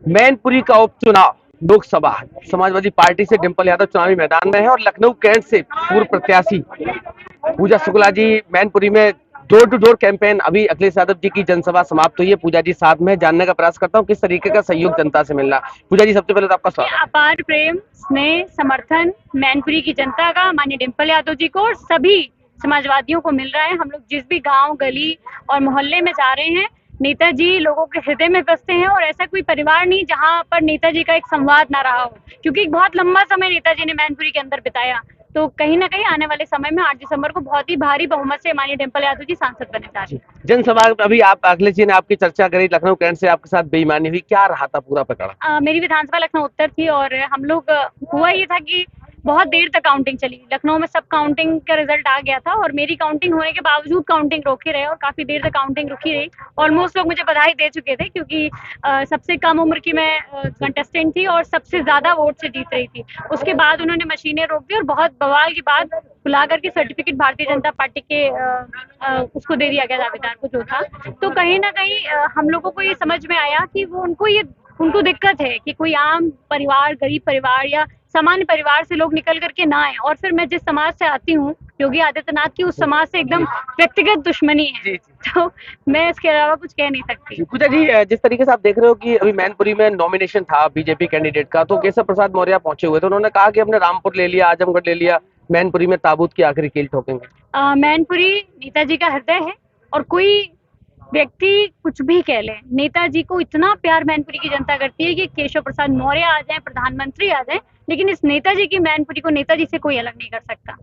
मैनपुरी का उपचुनाव लोकसभा समाजवादी पार्टी से डिंपल यादव चुनावी मैदान में है और लखनऊ कैंट से पूर्व प्रत्याशी पूजा शुक्ला जी मैनपुरी में डोर टू डोर कैंपेन। अभी अखिलेश यादव जी की जनसभा समाप्त हुई है। पूजा जी साथ में जानने का प्रयास करता हूँ किस तरीके का सहयोग जनता से मिल रहा। पूजा जी सबसे पहले तो आपका स्वागत। अपार प्रेम स्नेह समर्थन मैनपुरी की जनता का माननीय डिंपल यादव जी को और सभी समाजवादियों को मिल रहा है। हम लोग जिस भी गांव गली और मोहल्ले में जा रहे हैं, नेताजी लोगों के हृदय में बसते हैं और ऐसा कोई परिवार नहीं जहां पर नेताजी का एक संवाद ना रहा हो, क्योंकि बहुत लंबा समय नेताजी ने मैनपुरी के अंदर बिताया। तो कहीं ना कहीं आने वाले समय में 8 दिसंबर को बहुत ही भारी बहुमत से माननीय डिंपल यादव जी सांसद बने जा रहे हैं। जनसभा अभी आप अखिलेश जी ने आपकी चर्चा करी, लखनऊ कैंट से आपके साथ बेईमानी हुई, क्या रहा था पूरा प्रकरण? मेरी विधानसभा लखनऊ उत्तर थी और हम लोग हुआ ये था कि बहुत देर तक काउंटिंग चली। लखनऊ में सब काउंटिंग का रिजल्ट आ गया था और मेरी काउंटिंग होने के बावजूद काउंटिंग रोके रहे और काफी देर तक काउंटिंग रुकी रही। ऑलमोस्ट लोग मुझे बधाई दे चुके थे क्योंकि सबसे कम उम्र की मैं कंटेस्टेंट थी और सबसे ज्यादा वोट से जीत रही थी। उसके बाद उन्होंने मशीनें रोक दी और बहुत बवाल की बात बुला करके सर्टिफिकेट भारतीय जनता पार्टी के उसको दे दिया गया दावेदार को जो था। तो कहीं ना कहीं हम लोगों को ये समझ में आया कि वो उनको दिक्कत है कि कोई आम परिवार, गरीब परिवार या सामान्य परिवार से लोग निकल करके ना आए। और फिर मैं जिस समाज से आती हूँ, योगी आदित्यनाथ की, उस समाज से एकदम व्यक्तिगत दुश्मनी है। तो मैं इसके अलावा कुछ कह नहीं सकती। पूजा जी जिस तरीके से आप देख रहे हो कि अभी मैनपुरी में नॉमिनेशन था बीजेपी कैंडिडेट का, तो केशव प्रसाद मौर्य पहुंचे हुए थे। उन्होंने कहा कि हमने रामपुर ले लिया, आजमगढ़ ले लिया, मैनपुरी में ताबूत की आखिरी कील ठोकेंगे। मैनपुरी नेताजी का हृदय है और कोई व्यक्ति कुछ भी कह ले, नेताजी को इतना प्यार मैनपुरी की जनता करती है कि केशव प्रसाद मौर्य आ जाए, प्रधानमंत्री आ जाए, लेकिन इस नेताजी की मैनपुरी को नेताजी से कोई अलग नहीं कर सकता।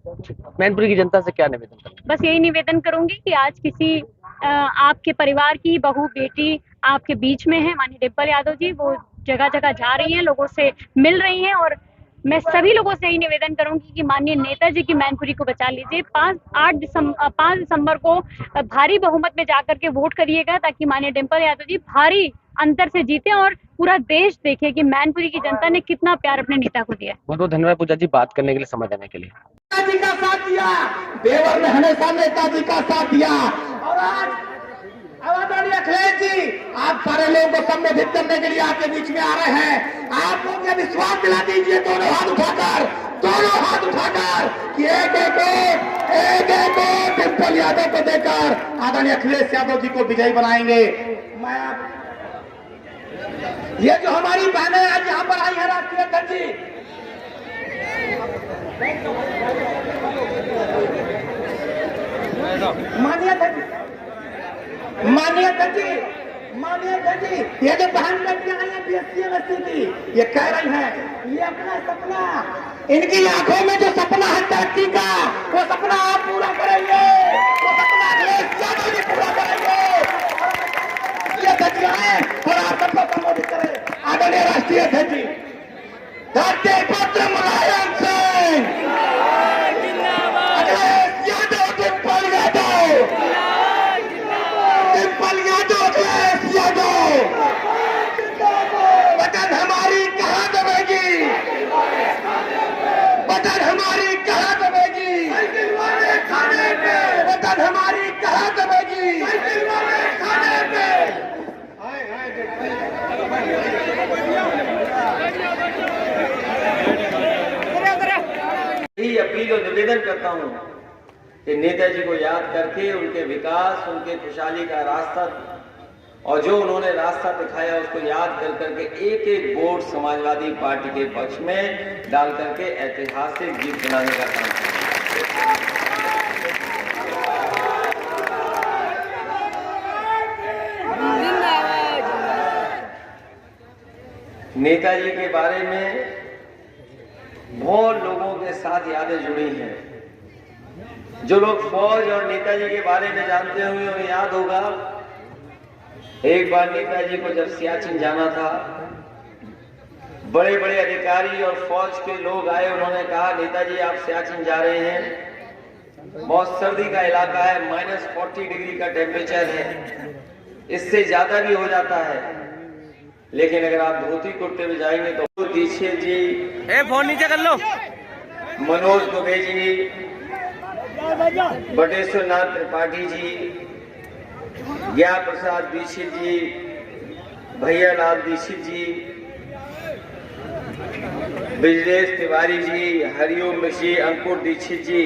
मैनपुरी की जनता से क्या निवेदन करें? बस यही निवेदन करूंगी कि आज किसी आपके परिवार की बहू बेटी आपके बीच में है, माननीय डिंपल यादव जी, वो जगह जगह जा रही हैं, लोगों से मिल रही हैं और मैं सभी लोगों से यही निवेदन करूंगी कि माननीय नेताजी की मैनपुरी को बचा लीजिए। 5 दिसंबर को भारी बहुमत में जाकर के वोट करिएगा ताकि माननीय डिंपल यादव जी भारी अंतर से जीते और पूरा देश देखे कि मैनपुरी की जनता ने कितना प्यार अपने नेता को दिया। बहुत बहुत धन्यवाद पूजा जी बात करने के लिए, समय देने के लिए। नेताजी का साथ दिया, देवर ने हमेशा नेताजी का साथ दिया और आज आदरणीय अखिलेश जी आप सारे लोगों को संबोधित करने के लिए आपके बीच में आ रहे हैं। आप लोग ये विश्वास दिला दीजिए दोनों हाथ उठाकर कि एक डिंपल यादव को देकर आदरणीय अखिलेश यादव जी को विजयी बनाएंगे। मैं ये जो हमारी बहनें आज यहाँ पर आई है, राष्ट्रीय अध्यक्ष जी, माननीय अध्यक्ष जी, ये जो बहन बेटियां आई है बीएससी एमएससी की, ये कह रही हैं ये अपना सपना, इनकी आंखों में जो सपना है तरक्की का, वो सपना आप पूरा करेंगे, वो सपना अखिलेश यादव जी पूरा करेंगे। ये सच्चाई और आप सबको संबोधित करें आदरणीय राष्ट्रीय अध्यक्ष जी। धरती पुत्र मुलायम सिंह, अखिलेश यादव, डिंपल यादव, अखिलेश यादव, बटन हमारी कहाँ दबेगी, बटन हमारी कहाँ दबेगी, बटन हमारी कहाँ दबेगी। यही अपील और निवेदन करता हूं कि नेताजी को याद करके उनके विकास, उनके खुशहाली का रास्ता और जो उन्होंने रास्ता दिखाया उसको याद कर करके एक एक वोट समाजवादी पार्टी के पक्ष में डाल करके ऐतिहासिक जीत बनाने का काम किया। नेताजी के बारे में बहुत लोगों के साथ यादें जुड़ी हैं। जो लोग फौज और नेताजी के बारे में जानते होंगे उन्हें याद होगा, एक बार नेताजी को जब सियाचिन जाना था, बड़े बड़े अधिकारी और फौज के लोग आए, उन्होंने कहा नेताजी आप सियाचिन जा रहे हैं, बहुत सर्दी का इलाका है, -40 डिग्री का टेम्परेचर है, इससे ज्यादा भी हो जाता है, लेकिन अगर आप धोती कुर्ते में जाएंगे तो दीक्षित जी, फोन नीचे कर लो, मनोज दुबे जी, बटेश्वर नाथ त्रिपाठी जी, ज्ञा प्रसाद दीक्षित जी, भैया लाल दीक्षित जी, ब्रिजेश तिवारी जी, हरिओम ऋषि, अंकुर दीक्षित जी,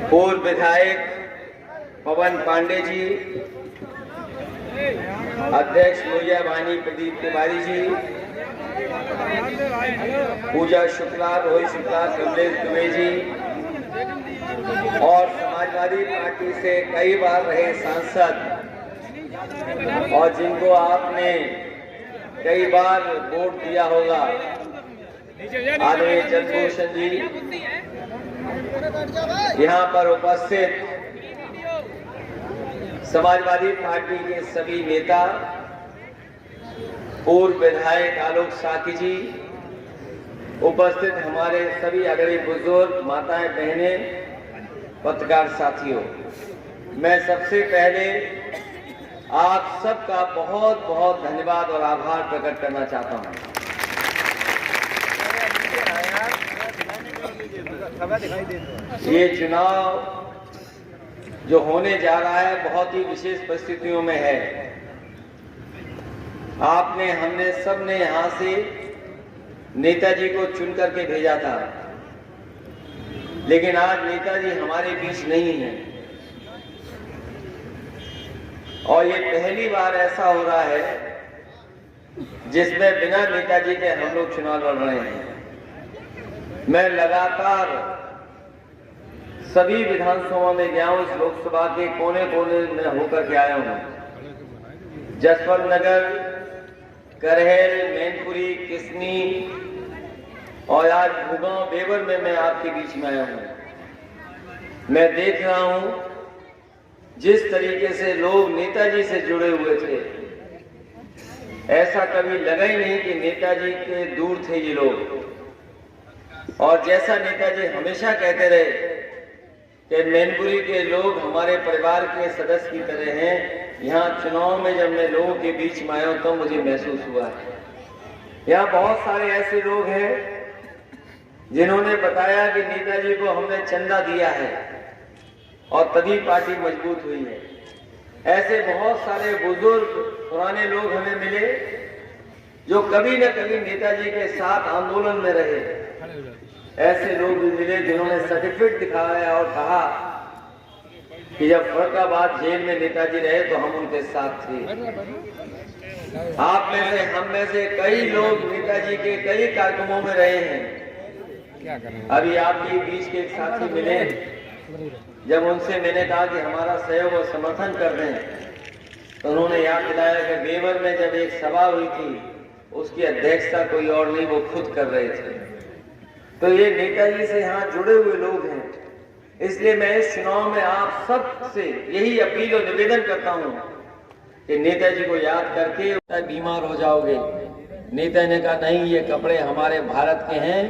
पूर्व विधायक पवन पांडे जी, अध्यक्ष मुजिया भानी प्रदीप तिवारी जी, पूजा शुक्ला, रोहित शुक्ला, कमलेश दुबे जी और समाजवादी पार्टी से कई बार रहे सांसद और जिनको आपने कई बार वोट दिया होगा, आदरणीय चंद्रभूषण जी, यहाँ पर उपस्थित समाजवादी पार्टी के सभी नेता, पूर्व विधायक आलोक साकी जी, उपस्थित हमारे सभी अग्रणी बुजुर्ग, माताएं, बहनें, पत्रकार साथियों, मैं सबसे पहले आप सबका बहुत बहुत धन्यवाद और आभार प्रकट करना चाहता हूं। ये चुनाव जो होने जा रहा है बहुत ही विशेष परिस्थितियों में है। हमने सबने यहां से नेताजी को चुन करके भेजा था, लेकिन आज नेताजी हमारे बीच नहीं है और ये पहली बार ऐसा हो रहा है जिसमें बिना नेताजी के हम लोग चुनाव लड़ रहे हैं। मैं लगातार सभी विधानसभा में गया हूं, इस लोकसभा के कोने कोने में होकर के आया हूं। जसवंत नगर, करहल, मैनपुरी, किसनी और आज भूगांव, बेवर में मैं आपके बीच में आया हूं। मैं देख रहा हूं जिस तरीके से लोग नेताजी से जुड़े हुए थे, ऐसा कभी लगा ही नहीं कि नेताजी के दूर थे ये लोग। और जैसा नेताजी हमेशा कहते रहे कि मैनपुरी के लोग हमारे परिवार के सदस्य की तरह हैं, यहाँ चुनाव में जब मैं लोगों के बीच में आया हूं तो मुझे महसूस हुआ है। यहाँ बहुत सारे ऐसे लोग हैं जिन्होंने बताया कि नेताजी को हमने चंदा दिया है और तभी पार्टी मजबूत हुई है। ऐसे बहुत सारे बुजुर्ग पुराने लोग हमें मिले जो कभी न कभी नेताजी के साथ आंदोलन में रहे। ऐसे लोग भी मिले जिन्होंने सर्टिफिकेट दिखाया और कहा कि जब फरुखाबाद जेल में नेताजी रहे तो हम उनके साथ थे। आप में से, हम में से कई लोग नेताजी के कई कार्यक्रमों में रहे हैं। अभी आपके बीच के एक साथी मिले, जब उनसे मैंने कहा कि हमारा सहयोग और समर्थन कर दें तो उन्होंने याद दिलाया कि बेवर में जब एक सभा हुई थी उसकी अध्यक्षता कोई और नहीं, वो खुद कर रहे थे। तो ये नेताजी से यहाँ जुड़े हुए लोग हैं। इसलिए मैं इस चुनाव में आप सब से यही अपील और निवेदन करता हूँ कि नेताजी को याद करके बीमार हो जाओगे। नेता ने कहा नहीं, ये कपड़े हमारे भारत के हैं,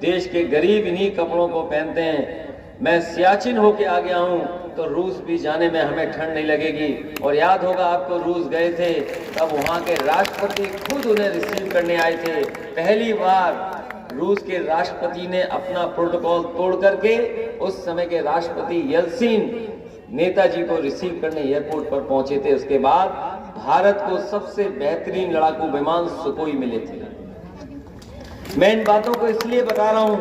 देश के गरीब इन्हीं कपड़ों को पहनते हैं। मैं सियाचिन होके आ गया हूँ तो रूस भी जाने में हमें ठंड नहीं लगेगी। और याद होगा आपको, रूस गए थे तब वहाँ के राष्ट्रपति खुद उन्हें रिसीव करने आए थे। पहली बार रूस के राष्ट्रपति ने अपना प्रोटोकॉल तोड़ करके उस समय के राष्ट्रपति येल्सिन नेताजी को रिसीव करने एयरपोर्ट पर पहुंचे थे। उसके बाद भारत को सबसे बेहतरीन लड़ाकू विमान सुखोई मिले थे। मैं इन बातों को इसलिए बता रहा हूं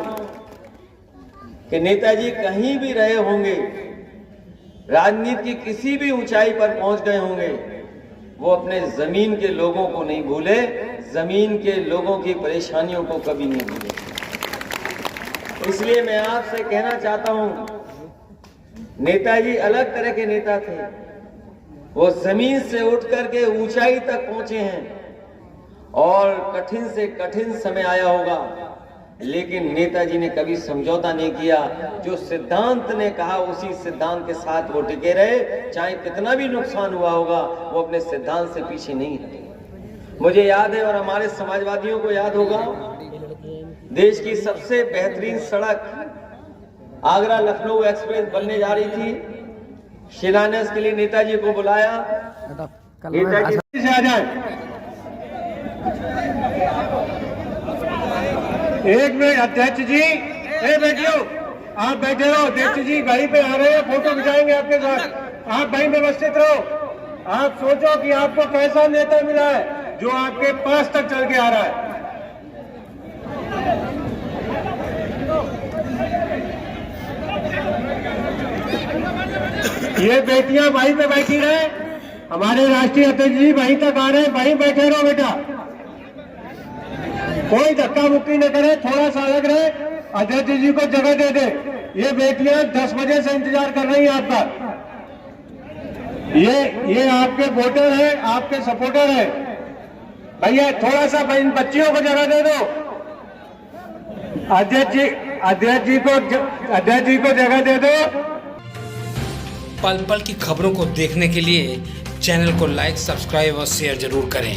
कि नेताजी कहीं भी रहे होंगे, राजनीति की किसी भी ऊंचाई पर पहुंच गए होंगे, वो अपने जमीन के लोगों को नहीं भूले, जमीन के लोगों की परेशानियों को कभी नहीं भूले। इसलिए मैं आपसे कहना चाहता हूं, नेताजी अलग तरह के नेता थे। वो जमीन से उठ करके ऊंचाई तक पहुंचे हैं और कठिन से कठिन समय आया होगा, लेकिन नेताजी ने कभी समझौता नहीं किया। जो सिद्धांत ने कहा उसी सिद्धांत के साथ वो टिके रहे, चाहे कितना भी नुकसान हुआ होगा, वो अपने सिद्धांत से पीछे नहीं हटे। मुझे याद है और हमारे समाजवादियों को याद होगा, देश की सबसे बेहतरीन सड़क आगरा लखनऊ एक्सप्रेस बनने जा रही थी। शिलान्यास के लिए नेताजी को बुलाया, नेताजी से आ जाए। एक मिनट अध्यक्ष जी, बैठियो, आप बैठे रहो। अध्यक्ष जी गाड़ी पे आ रहे हैं, फोटो खिंचाएंगे आपके साथ। आप वहीं व्यवस्थित रहो। आप सोचो कि आपको कैसा नेता मिला है जो आपके पास तक चल के आ रहा है। ये बेटियां वहीं पे बैठी रहे, हमारे राष्ट्रीय अध्यक्ष जी वहीं तक आ रहे हैं, वहीं बैठे रहो बेटा, कोई धक्का मुक्की न करे, थोड़ा सा अलग रहे, अध्यक्ष जी को जगह दे दे। ये बेटियां 10 बजे से इंतजार कर रही हैं आपका। ये आपके वोटर हैं, आपके सपोर्टर हैं, भैया थोड़ा सा इन बच्चियों को जगह दे दो। अध्यक्ष जी को जगह दे दो। पल पल की खबरों को देखने के लिए चैनल को लाइक, सब्सक्राइब और शेयर जरूर करें।